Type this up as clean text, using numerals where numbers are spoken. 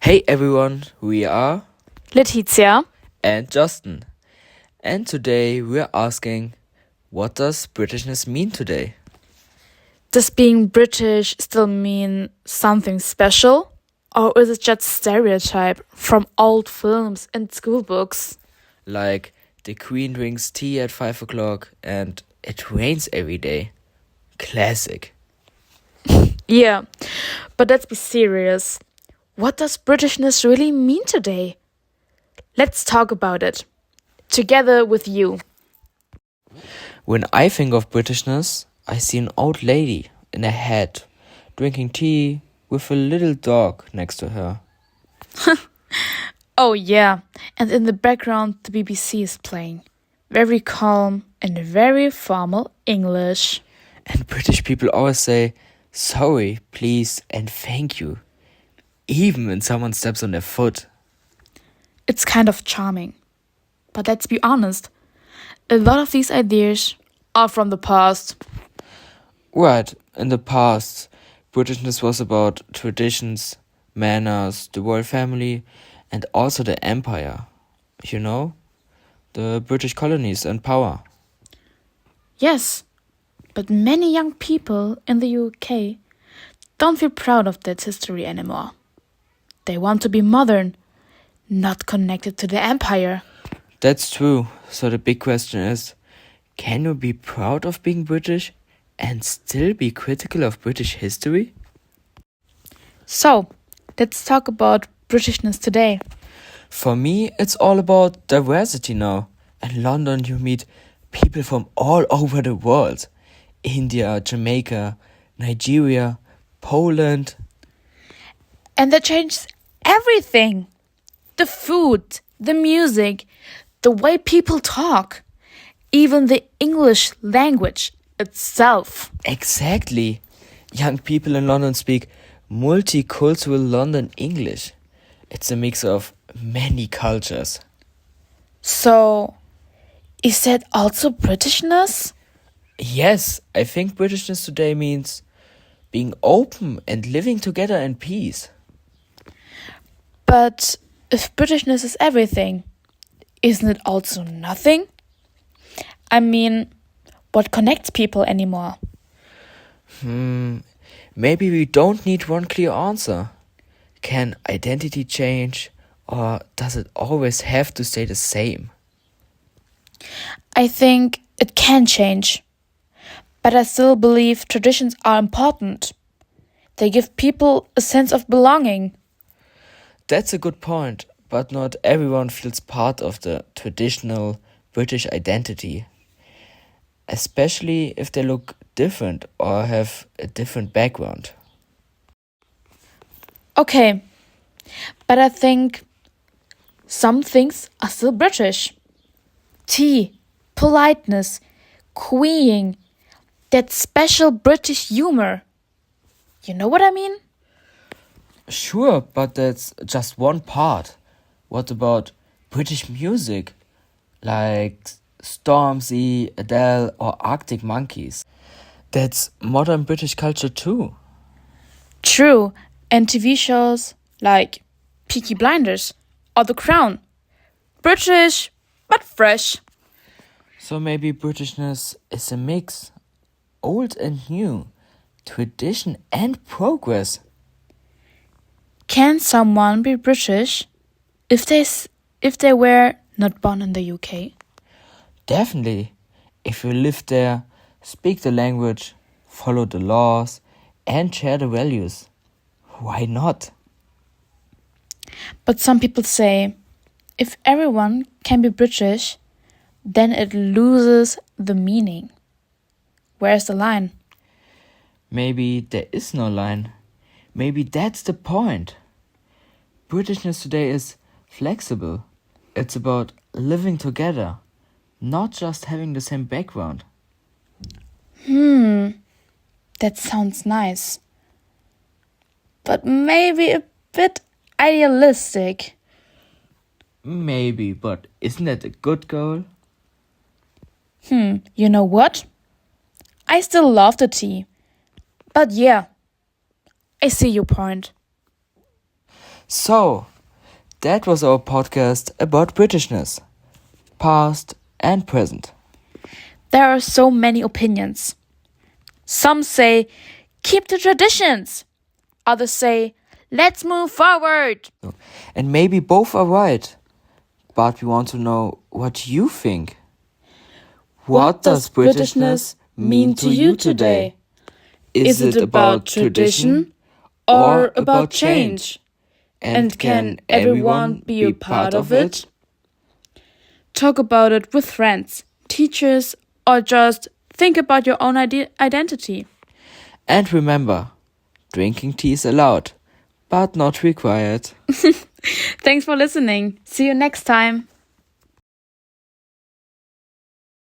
Hey everyone, we are Letizia. and Justin. And today we're asking, what does Britishness mean today? Does being British still mean something special? Or is it just stereotype from old films and school books? Like, the Queen drinks tea at 5 o'clock and it rains every day. Classic. Yeah, but let's be serious. What does Britishness really mean today? Let's talk about it. Together with you. When I think of Britishness, I see an old lady in a hat drinking tea with a little dog next to her. Oh yeah, and in the background the BBC is playing. Very calm and very formal English. And British people always say, sorry, please, and thank you. Even when someone steps on their foot. It's kind of charming. But let's be honest, a lot of these ideas are from the past. Right, in the past, Britishness was about traditions, manners, the royal family, and also the empire. You know? The British colonies and power. Yes, but many young people in the UK don't feel proud of that history anymore. They want to be modern, not connected to the empire. That's true. So the big question is, can you be proud of being British and still be critical of British history? So, let's talk about Britishness today. For me, it's all about diversity now. In London, you meet people from all over the world: India, Jamaica, Nigeria, Poland. And that changes everything. The food, the music, the way people talk, even the English language itself. Exactly. Young people in London speak multicultural London English. It's a mix of many cultures. So, is that also Britishness? Yes, I think Britishness today means being open and living together in peace. But if Britishness is everything, isn't it also nothing? I mean, what connects people anymore? Maybe we don't need one clear answer. Can identity change, or does it always have to stay the same? I think it can change. But I still believe traditions are important. They give people a sense of belonging. That's a good point, but not everyone feels part of the traditional British identity, especially if they look different or have a different background. Okay, but I think some things are still British. Tea, politeness, queeing, that special British humor. You know what I mean? Sure, but that's just one part. What about British music? Like Stormzy, Adele, or Arctic Monkeys? That's modern British culture too. True, and TV shows like Peaky Blinders or The Crown. British, but fresh. So maybe Britishness is a mix, old and new, tradition and progress. Can someone be British if they were not born in the UK? Definitely, if you live there, speak the language, follow the laws, and share the values, why not? But some people say if everyone can be British, then it loses the meaning. Where's the line? Maybe there is no line. Maybe that's the point. Britishness today is flexible. It's about living together, not just having the same background. That sounds nice. But maybe a bit idealistic. Maybe, but isn't that a good goal? You know what? I still love the tea. But yeah, I see your point. So, that was our podcast about Britishness, past and present. There are so many opinions. Some say, keep the traditions. Others say, let's move forward. And maybe both are right. But we want to know what you think. What does Britishness mean to you today? Is it about tradition or about change? And can everyone be a part of it? Talk about it with friends, teachers, or just think about your own identity. And remember, drinking tea is allowed, but not required. Thanks for listening. See you next time.